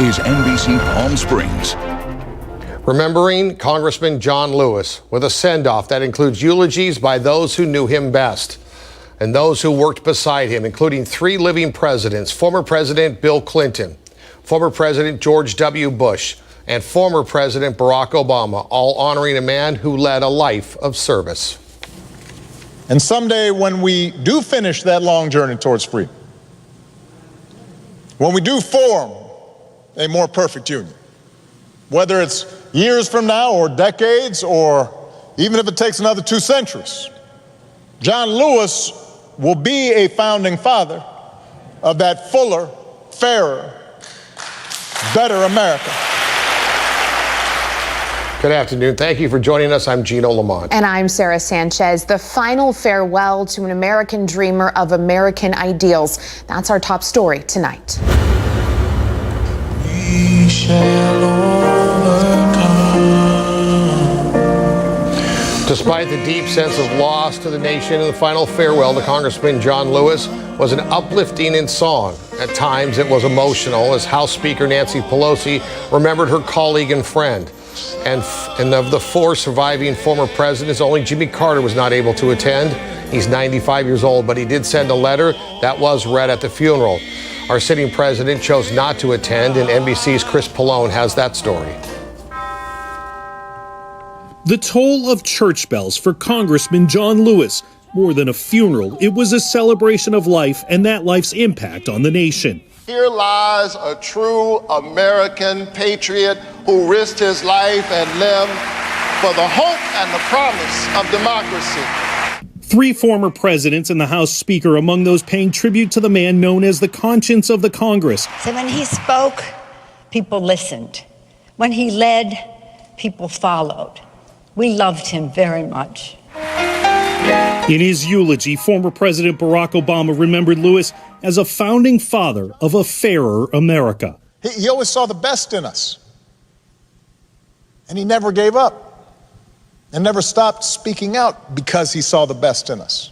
is NBC Palm Springs. Remembering Congressman John Lewis with a send-off that includes eulogies by those who knew him best and those who worked beside him, including 3 living presidents: former President Bill Clinton, former President George W. Bush, and former President Barack Obama, all honoring a man who led a life of service. And someday when we do finish that long journey towards freedom, when we do form a more perfect union, whether it's years from now or decades, or even if it takes another 2 centuries, John Lewis will be a founding father of that fuller, fairer, better America. Good afternoon. Thank you for joining us. I'm Gino Lamont. And I'm Sarah Sanchez. The final farewell to an American dreamer of American ideals. That's our top story tonight. We shall overcome. Despite the deep sense of loss to the nation in the final farewell to Congressman John Lewis was an uplifting in song. At times it was emotional as House Speaker Nancy Pelosi remembered her colleague and friend. And of the 4 surviving former presidents, only Jimmy Carter was not able to attend. He's 95 years old, but he did send a letter that was read at the funeral. Our sitting president chose not to attend, and NBC's Chris Pallone has that story. The toll of church bells for Congressman John Lewis. More than a funeral, it was a celebration of life and that life's impact on the nation. Here lies a true American patriot who risked his life and limb for the hope and the promise of democracy. 3 former presidents and the House Speaker among those paying tribute to the man known as the conscience of the Congress. So when he spoke, people listened. When he led, people followed. We loved him very much. In his eulogy, former President Barack Obama remembered Lewis as a founding father of a fairer America. He always saw the best in us. And he never gave up and never stopped speaking out because he saw the best in us.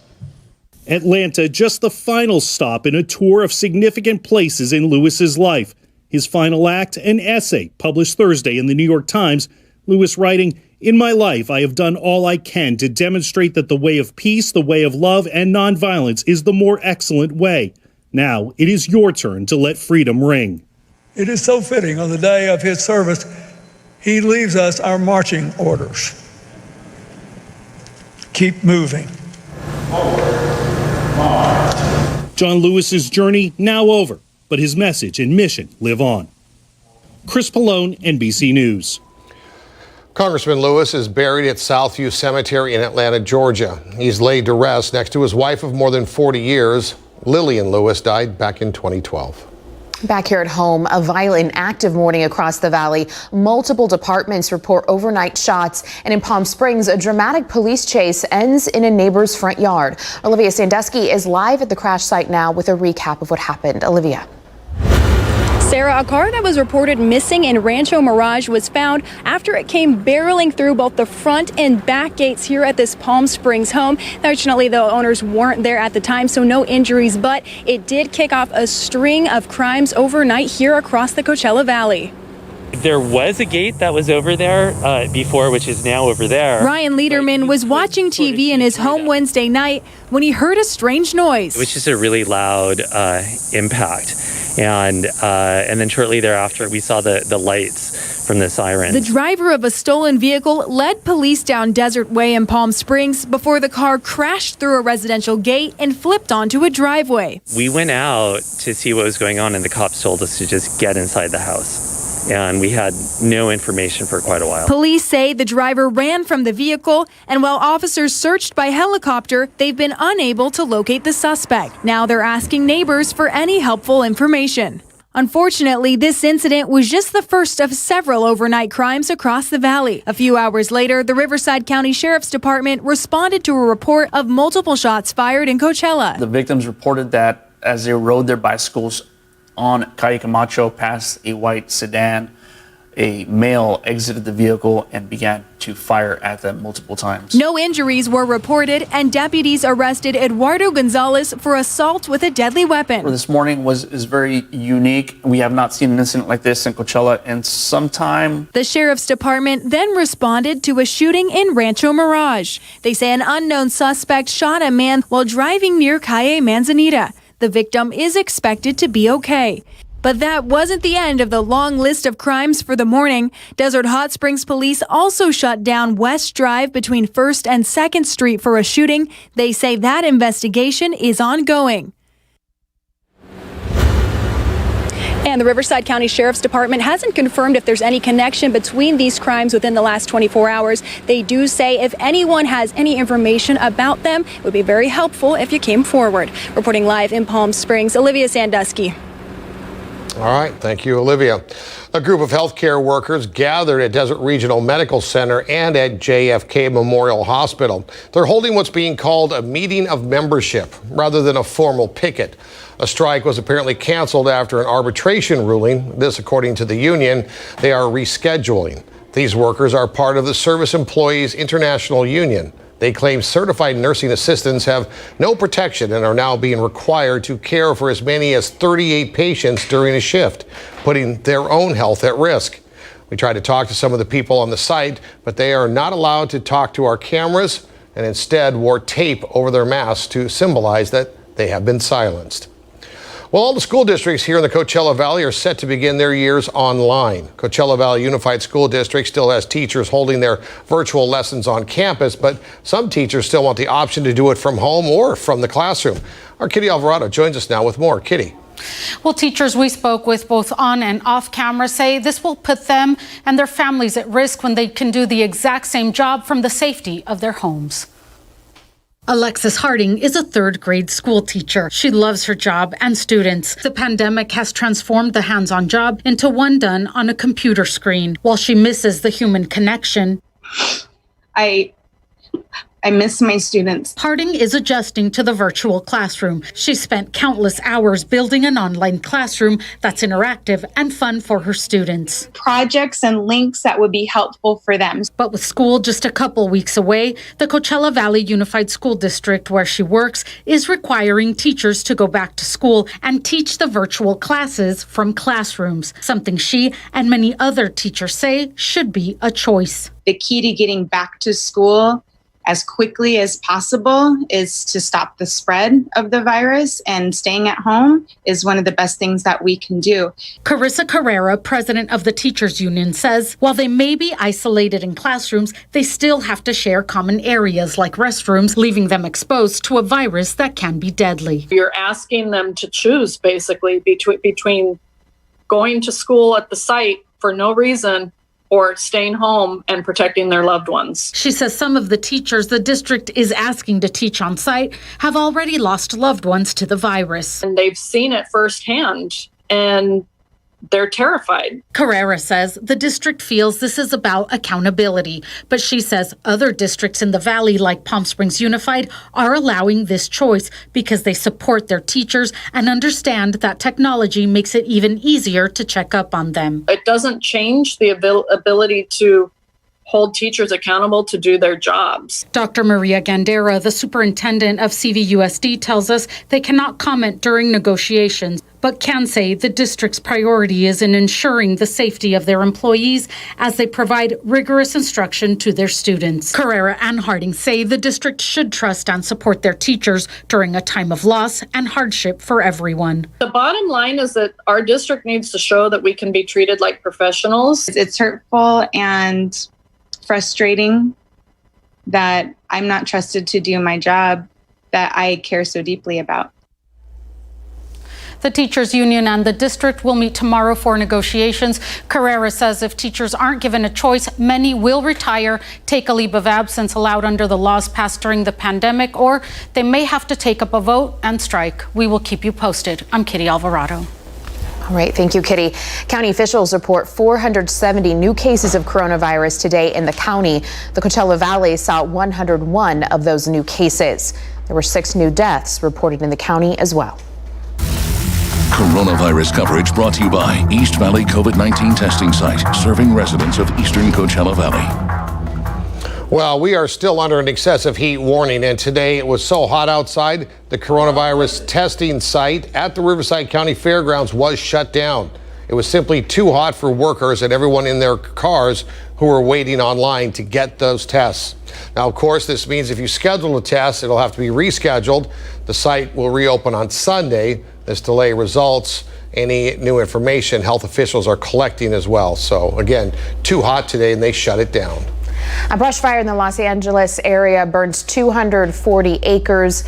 Atlanta, just the final stop in a tour of significant places in Lewis's life. His final act, an essay published Thursday in the New York Times. Lewis writing, "In my life, I have done all I can to demonstrate that the way of peace, the way of love and nonviolence is the more excellent way. Now it is your turn to let freedom ring." It is so fitting on the day of his service, he leaves us our marching orders. Keep moving. John Lewis's journey now over, but his message and mission live on. Chris Pallone, NBC News. Congressman Lewis is buried at Southview Cemetery in Atlanta, Georgia. He's laid to rest next to his wife of more than 40 years. Lillian Lewis died back in 2012. Back here at home, a violent, active morning across the valley. Multiple departments report overnight shots. And in Palm Springs, a dramatic police chase ends in a neighbor's front yard. Olivia Sandusky is live at the crash site now with a recap of what happened. Olivia. Sarah, a car that was reported missing in Rancho Mirage was found after it came barreling through both the front and back gates here at this Palm Springs home. Fortunately, the owners weren't there at the time, so no injuries, but it did kick off a string of crimes overnight here across the Coachella Valley. There was a gate that was over there before, which is now over there. Ryan Lederman was watching TV in his home Wednesday night when he heard a strange noise. It was just a really loud impact. And then shortly thereafter, we saw the lights from the sirens. The driver of a stolen vehicle led police down Desert Way in Palm Springs before the car crashed through a residential gate and flipped onto a driveway. We went out to see what was going on, and the cops told us to just get inside the house. And we had no information for quite a while. Police say the driver ran from the vehicle, and while officers searched by helicopter, they've been unable to locate the suspect. Now they're asking neighbors for any helpful information. Unfortunately, this incident was just the first of several overnight crimes across the valley. A few hours later, the Riverside County Sheriff's Department responded to a report of multiple shots fired in Coachella. The victims reported that as they rode their bicycles on Calle Camacho past a white sedan, a male exited the vehicle and began to fire at them multiple times. No injuries were reported, and deputies arrested Eduardo Gonzalez for assault with a deadly weapon. This morning is very unique. We have not seen an incident like this in Coachella in some time. The sheriff's department then responded to a shooting in Rancho Mirage. They say an unknown suspect shot a man while driving near Calle Manzanita. The victim is expected to be okay. But that wasn't the end of the long list of crimes for the morning. Desert Hot Springs police also shut down West Drive between 1st and 2nd Street for a shooting. They say that investigation is ongoing. And the Riverside County Sheriff's Department hasn't confirmed if there's any connection between these crimes within the last 24 hours. They do say if anyone has any information about them, it would be very helpful if you came forward. Reporting live in Palm Springs, Olivia Sandusky. All right, thank you, Olivia. A group of healthcare workers gathered at Desert Regional Medical Center and at JFK Memorial Hospital. They're holding what's being called a meeting of membership rather than a formal picket. A strike was apparently canceled after an arbitration ruling. This, according to the union, they are rescheduling. These workers are part of the Service Employees International Union. They claim certified nursing assistants have no protection and are now being required to care for as many as 38 patients during a shift, putting their own health at risk. We tried to talk to some of the people on the site, but they are not allowed to talk to our cameras and instead wore tape over their masks to symbolize that they have been silenced. Well, all the school districts here in the Coachella Valley are set to begin their years online. Coachella Valley Unified School District still has teachers holding their virtual lessons on campus, but some teachers still want the option to do it from home or from the classroom. Our Kitty Alvarado joins us now with more. Kitty. Well, teachers we spoke with both on and off camera say this will put them and their families at risk when they can do the exact same job from the safety of their homes. Alexis Harding is a third-grade school teacher. She loves her job and students. The pandemic has transformed the hands-on job into one done on a computer screen. While she misses the human connection, I miss my students. Harding is adjusting to the virtual classroom. She spent countless hours building an online classroom that's interactive and fun for her students. Projects and links that would be helpful for them. But with school just a couple weeks away, the Coachella Valley Unified School District, where she works, is requiring teachers to go back to school and teach the virtual classes from classrooms, something she and many other teachers say should be a choice. The key to getting back to school as quickly as possible is to stop the spread of the virus, and staying at home is one of the best things that we can do. Carissa Carrera, president of the Teachers Union, says while they may be isolated in classrooms, they still have to share common areas like restrooms, leaving them exposed to a virus that can be deadly. You're asking them to choose basically between going to school at the site for no reason or staying home and protecting their loved ones. She says some of the teachers the district is asking to teach on site have already lost loved ones to the virus. And they've seen it firsthand, and they're terrified. Carrera says the district feels this is about accountability, but she says other districts in the valley, like Palm Springs Unified, are allowing this choice because they support their teachers and understand that technology makes it even easier to check up on them. It doesn't change the ability to hold teachers accountable to do their jobs. Dr. Maria Gandera, the superintendent of CVUSD, tells us they cannot comment during negotiations, but can say the district's priority is in ensuring the safety of their employees as they provide rigorous instruction to their students. Carrera and Harding say the district should trust and support their teachers during a time of loss and hardship for everyone. The bottom line is that our district needs to show that we can be treated like professionals. It's hurtful and frustrating that I'm not trusted to do my job that I care so deeply about. The teachers union and the district will meet tomorrow for negotiations. Carrera says if teachers aren't given a choice, many will retire, take a leave of absence allowed under the laws passed during the pandemic, or they may have to take up a vote and strike. We will keep you posted. I'm Kitty Alvarado. All right, thank you, Kitty. County officials report 470 new cases of coronavirus today in the county. The Coachella Valley saw 101 of those new cases. There were 6 new deaths reported in the county as well. Coronavirus coverage brought to you by East Valley COVID-19 testing site, serving residents of eastern Coachella Valley. Well, we are still under an excessive heat warning, and today it was so hot outside, the coronavirus testing site at the Riverside County Fairgrounds was shut down. It was simply too hot for workers and everyone in their cars who were waiting online to get those tests. Now, of course, this means if you schedule a test, it'll have to be rescheduled. The site will reopen on Sunday. This delay results any new information health officials are collecting as well. So again, too hot today and they shut it down. A brush fire in the Los Angeles area burns 240 acres.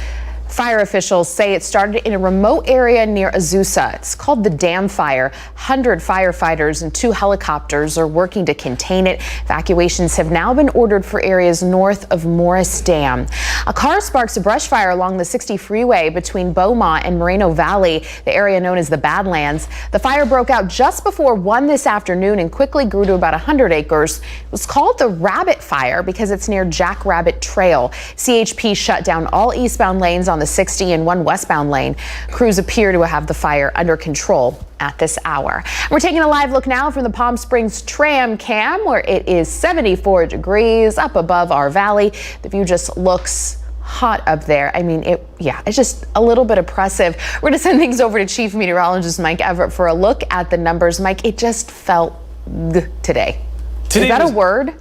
Fire officials say it started in a remote area near Azusa. It's called the Dam Fire. 100 firefighters and 2 helicopters are working to contain it. Evacuations have now been ordered for areas north of Morris Dam. A car sparks a brush fire along the 60 freeway between Beaumont and Moreno Valley, the area known as the Badlands. The fire broke out just before 1 this afternoon and quickly grew to about 100 acres. It was called the Rabbit Fire because it's near Jackrabbit Trail. CHP shut down all eastbound lanes on the 60 and 1 westbound lane. Crews appear to have the fire under control at this hour. We're taking a live look now from the Palm Springs tram cam, where it is 74 degrees up above our valley. The view just looks hot up there. I mean, it's just a little bit oppressive. We're going to send things over to Chief Meteorologist Mike Everett for a look at the numbers. Mike, it just felt today. Is that a word?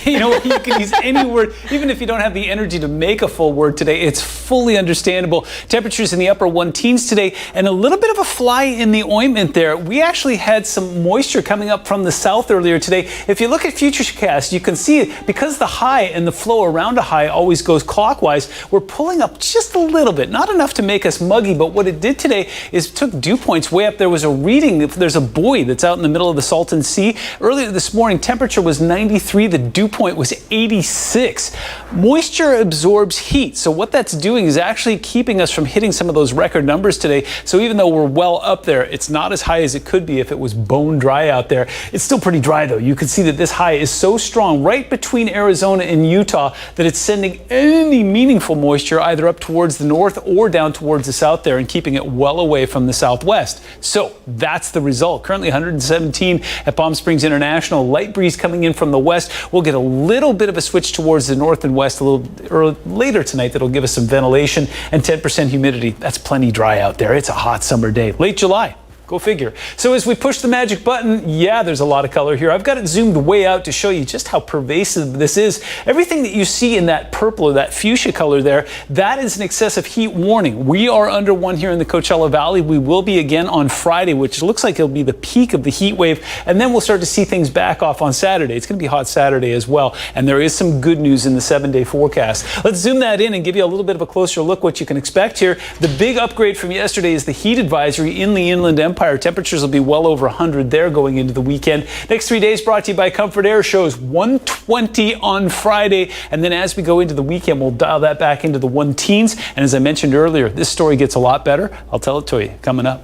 You know, you can use any word, even if you don't have the energy to make a full word today. It's fully understandable. Temperatures in the upper 1 teens today, and a little bit of a fly in the ointment there. We actually had some moisture coming up from the south earlier today. If you look at Futurecast, you can see it, because the high and the flow around a high always goes clockwise, we're pulling up just a little bit, not enough to make us muggy, but what it did today is took dew points way up. There was a reading, there's a buoy that's out in the middle of the Salton Sea. Earlier this morning, temperature was 93. The dew point was 86. Moisture absorbs heat, so what that's doing is actually keeping us from hitting some of those record numbers today. So even though we're well up there, it's not as high as it could be if it was bone dry out there. It's still pretty dry though. You can see that this high is so strong right between Arizona and Utah that it's sending any meaningful moisture either up towards the north or down towards the south there and keeping it well away from the southwest. So that's the result. Currently 117 at Palm Springs International. Light breeze coming in from the west. We'll get a little bit of a switch towards the north and west a little later tonight that'll give us some ventilation and 10% humidity. That's plenty dry out there. It's a hot summer day. Late July. Go figure. So as we push the magic button, yeah, there's a lot of color here. I've got it zoomed way out to show you just how pervasive this is. Everything that you see in that purple or that fuchsia color there, that is an excessive heat warning. We are under one here in the Coachella Valley. We will be again on Friday, which looks like it'll be the peak of the heat wave. And then we'll start to see things back off on Saturday. It's going to be hot Saturday as well. And there is some good news in the 7-day forecast. Let's zoom that in and give you a little bit of a closer look what you can expect here. The big upgrade from yesterday is the heat advisory in the Inland Empire. Temperatures will be well over 100 there going into the weekend. Next 3 days brought to you by Comfort Air shows 120 on Friday. And then as we go into the weekend, we'll dial that back into the 1 teens. And as I mentioned earlier, this story gets a lot better. I'll tell it to you coming up.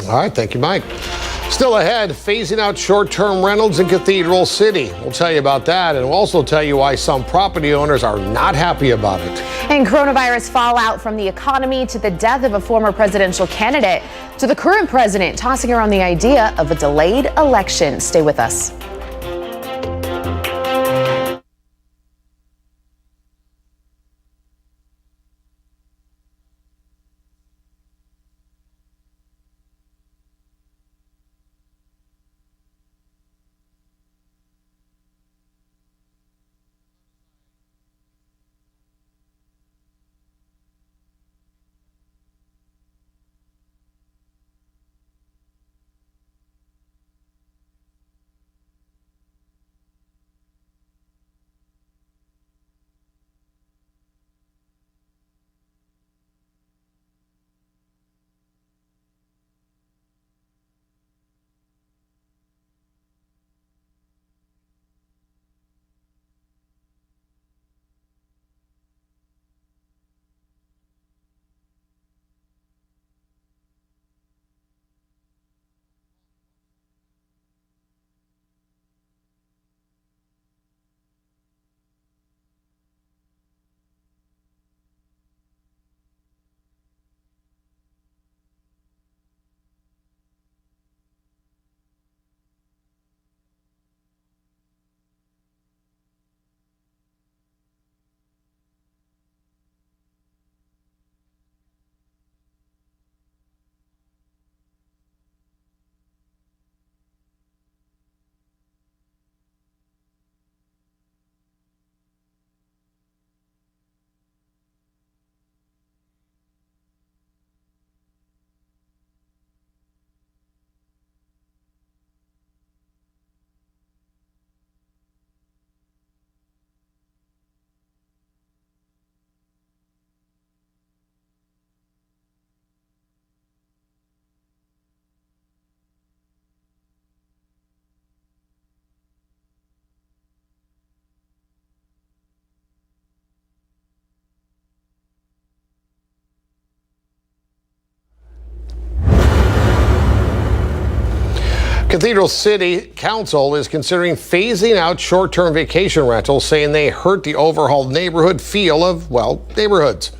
All right. Thank you, Mike. Still ahead, phasing out short-term rentals in Cathedral City. We'll tell you about that, and we'll also tell you why some property owners are not happy about it. And coronavirus fallout from the economy to the death of a former presidential candidate to the current president tossing around the idea of a delayed election. Stay with us. Cathedral City Council is considering phasing out short-term vacation rentals, saying they hurt the overhauled neighborhood feel of, well, neighborhoods.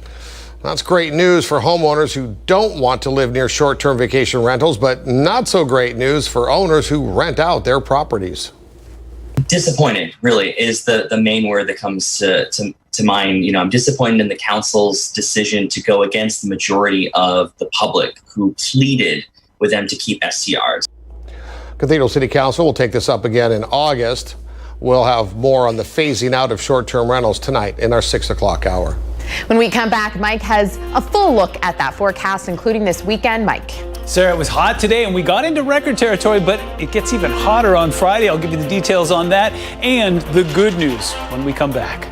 That's great news for homeowners who don't want to live near short-term vacation rentals, but not so great news for owners who rent out their properties. Disappointed, really, is the main word that comes to mind. You know, I'm disappointed in the council's decision to go against the majority of the public who pleaded with them to keep STRs. Cathedral City Council will take this up again in August. We'll have more on the phasing out of short-term rentals tonight in our 6 o'clock hour. When we come back, Mike has a full look at that forecast, including this weekend. Mike. Sarah, it was hot today and we got into record territory, but it gets even hotter on Friday. I'll give you the details on that and the good news when we come back.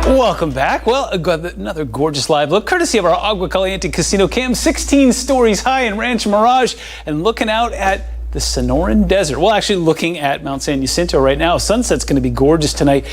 Welcome back. Well, another gorgeous live look, courtesy of our Agua Caliente Casino Cam, 16 stories high in Rancho Mirage, and looking out at the Sonoran Desert. Well, actually looking at Mount San Jacinto right now. Sunset's going to be gorgeous tonight.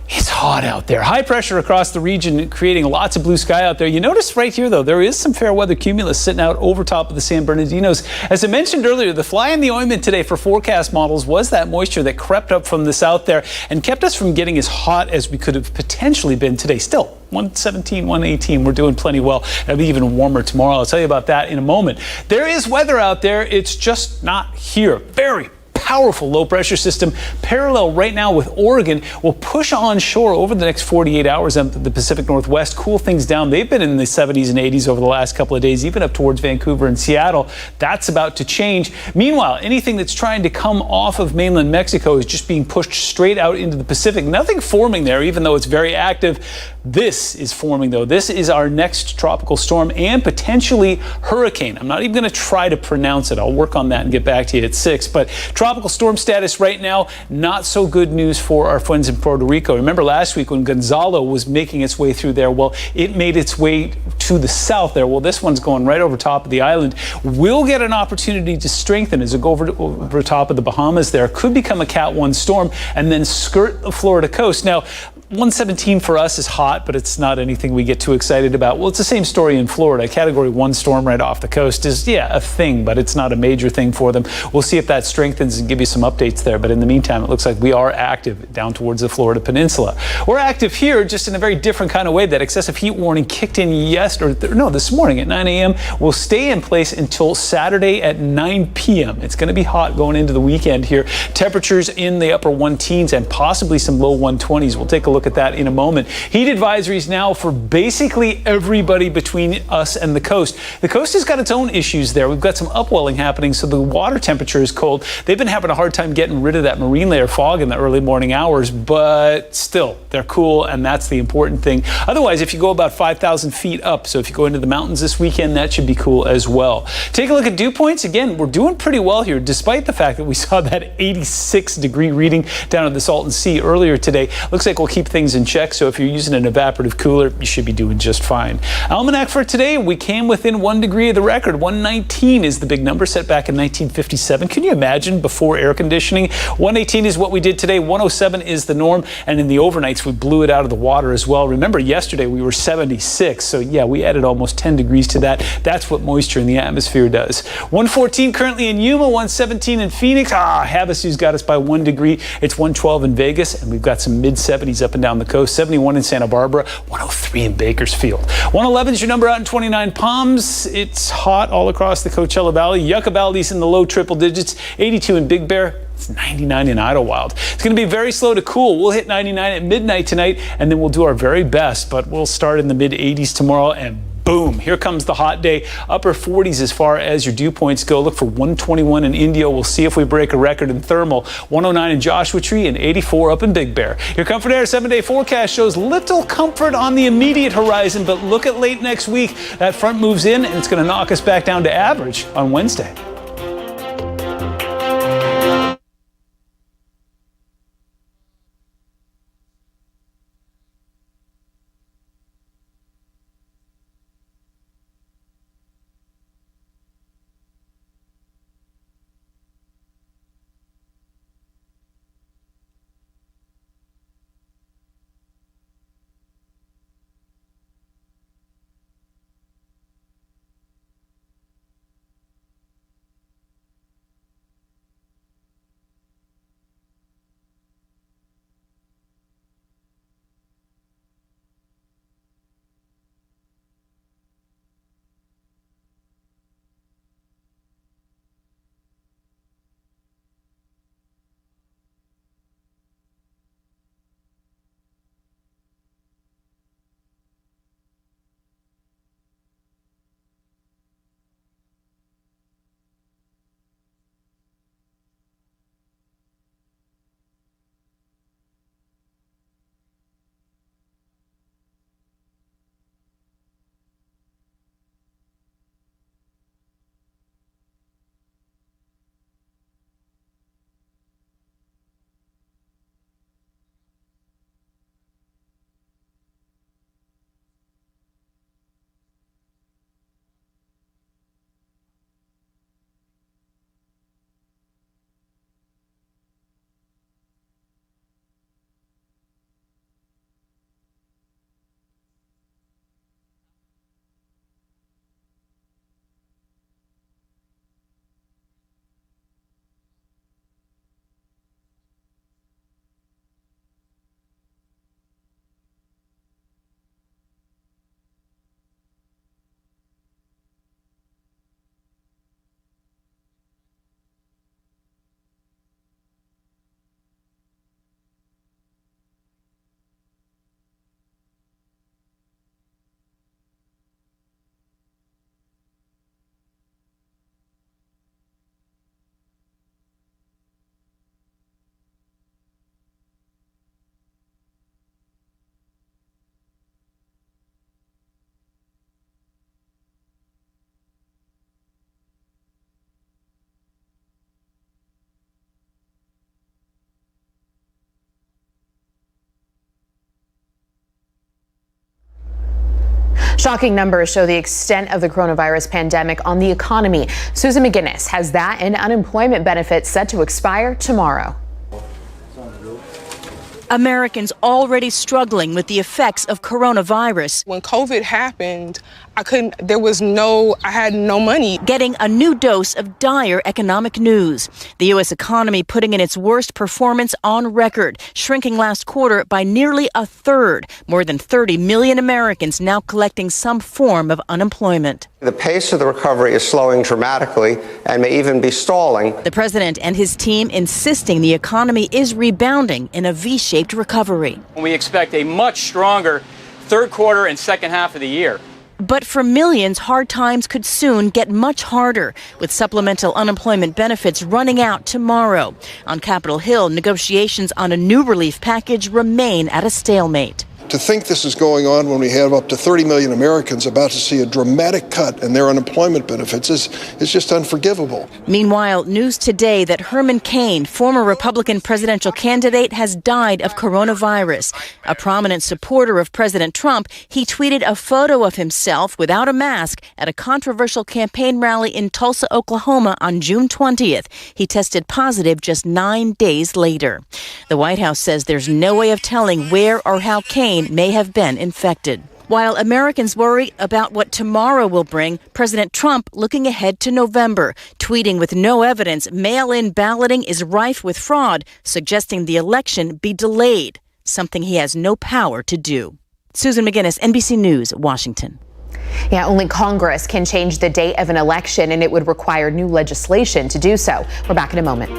It's hot out there. High pressure across the region, creating lots of blue sky out there. You notice right here, though, there is some fair weather cumulus sitting out over top of the San Bernardinos. As I mentioned earlier, the fly in the ointment today for forecast models was that moisture that crept up from the south there and kept us from getting as hot as we could have potentially been today. Still, 117, 118, we're doing plenty well. It'll be even warmer tomorrow. I'll tell you about that in a moment. There is weather out there. It's just not here. Very powerful low pressure system parallel right now with Oregon will push onshore over the next 48 hours in the Pacific Northwest, cool things down. They've been in the 70s and 80s over the last couple of days, even up towards Vancouver and Seattle. That's about to change. Meanwhile, anything that's trying to come off of mainland Mexico is just being pushed straight out into the Pacific. Nothing forming there, even though it's very active. This is forming, though. This is our next tropical storm and potentially hurricane. I'm not even going to try to pronounce it. I'll work on that and get back to you at 6. But tropical storm status right now, not so good news for our friends in Puerto Rico. Remember last week when Gonzalo was making its way through there? Well, it made its way to the south there. Well, this one's going right over top of the island. Will get an opportunity to strengthen as it go over top of the Bahamas there. Could become a Cat 1 storm and then skirt the Florida coast. Now, 117 for us is hot, but it's not anything we get too excited about. Well, it's the same story in Florida. Category 1 storm right off the coast is, a thing, but it's not a major thing for them. We'll see if that strengthens and give you some updates there. But in the meantime, it looks like we are active down towards the Florida Peninsula. We're active here just in a very different kind of way. That excessive heat warning kicked in this morning at 9 a.m. will stay in place until Saturday at 9 p.m. It's going to be hot going into the weekend here. Temperatures in the upper 110s and possibly some low 120s. We'll take a look at that in a moment. Heat advisories now for basically everybody between us and the coast. The coast has got its own issues there. We've got some upwelling happening, so the water temperature is cold. They've been having a hard time getting rid of that marine layer fog in the early morning hours, but still, they're cool, and that's the important thing. Otherwise, if you go about 5,000 feet up, so if you go into the mountains this weekend, that should be cool as well. Take a look at dew points. Again, we're doing pretty well here, despite the fact that we saw that 86-degree reading down at the Salton Sea earlier today. Looks like we'll keep things in check, so if you're using an evaporative cooler, you should be doing just fine. Almanac for today, we came within 1 degree of the record. 119 is the big number set back in 1957. Can you imagine before air conditioning? 118 is what we did today. 107 is the norm, and in the overnights, we blew it out of the water as well. Remember, yesterday we were 76, so yeah, we added almost 10 degrees to that. That's what moisture in the atmosphere does. 114 currently in Yuma, 117 in Phoenix. Havasu's got us by 1 degree. It's 112 in Vegas, and we've got some mid-70s up and down the coast. 71 in Santa Barbara, 103 in Bakersfield. 111 is your number out in 29 Palms. It's hot all across the Coachella Valley. Yucca Valley's in the low triple digits. 82 in Big Bear. It's 99 in Idlewild. It's going to be very slow to cool. We'll hit 99 at midnight tonight, and then we'll do our very best, but we'll start in the mid-80s tomorrow, and boom, here comes the hot day. Upper 40s as far as your dew points go. Look for 121 in Indio. We'll see if we break a record in thermal. 109 in Joshua Tree and 84 up in Big Bear. Your Comfort Air 7-day forecast shows little comfort on the immediate horizon, but look at late next week. That front moves in, and it's going to knock us back down to average on Wednesday. Shocking numbers show the extent of the coronavirus pandemic on the economy. Susan McGinnis has that and unemployment benefits set to expire tomorrow. Americans already struggling with the effects of coronavirus. When COVID happened, I had no money. Getting a new dose of dire economic news. The U.S. economy putting in its worst performance on record, shrinking last quarter by nearly a third. More than 30 million Americans now collecting some form of unemployment. The pace of the recovery is slowing dramatically and may even be stalling. The president and his team insisting the economy is rebounding in a V-shaped recovery. We expect a much stronger third quarter and second half of the year. But for millions, hard times could soon get much harder, with supplemental unemployment benefits running out tomorrow. On Capitol Hill, negotiations on a new relief package remain at a stalemate. To think this is going on when we have up to 30 million Americans about to see a dramatic cut in their unemployment benefits is just unforgivable. Meanwhile, news today that Herman Cain, former Republican presidential candidate, has died of coronavirus. A prominent supporter of President Trump, he tweeted a photo of himself without a mask at a controversial campaign rally in Tulsa, Oklahoma on June 20th. He tested positive just 9 days later. The White House says there's no way of telling where or how Cain may have been infected. While Americans worry about what tomorrow will bring, President Trump looking ahead to November, tweeting with no evidence mail-in balloting is rife with fraud, suggesting the election be delayed, something he has no power to do. Susan McGinnis, NBC News, Washington. Yeah, only Congress can change the date of an election, and it would require new legislation to do so. We're back in a moment.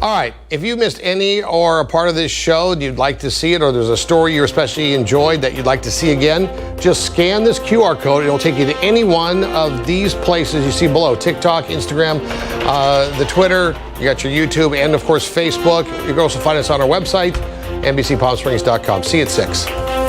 All right, if you missed any or a part of this show and you'd like to see it, or there's a story you especially enjoyed that you'd like to see again, just scan this QR code. It'll take you to any one of these places you see below: TikTok, Instagram, the Twitter, you got your YouTube, and of course Facebook. You can also find us on our website, NBCPalmSprings.com. See you at 6.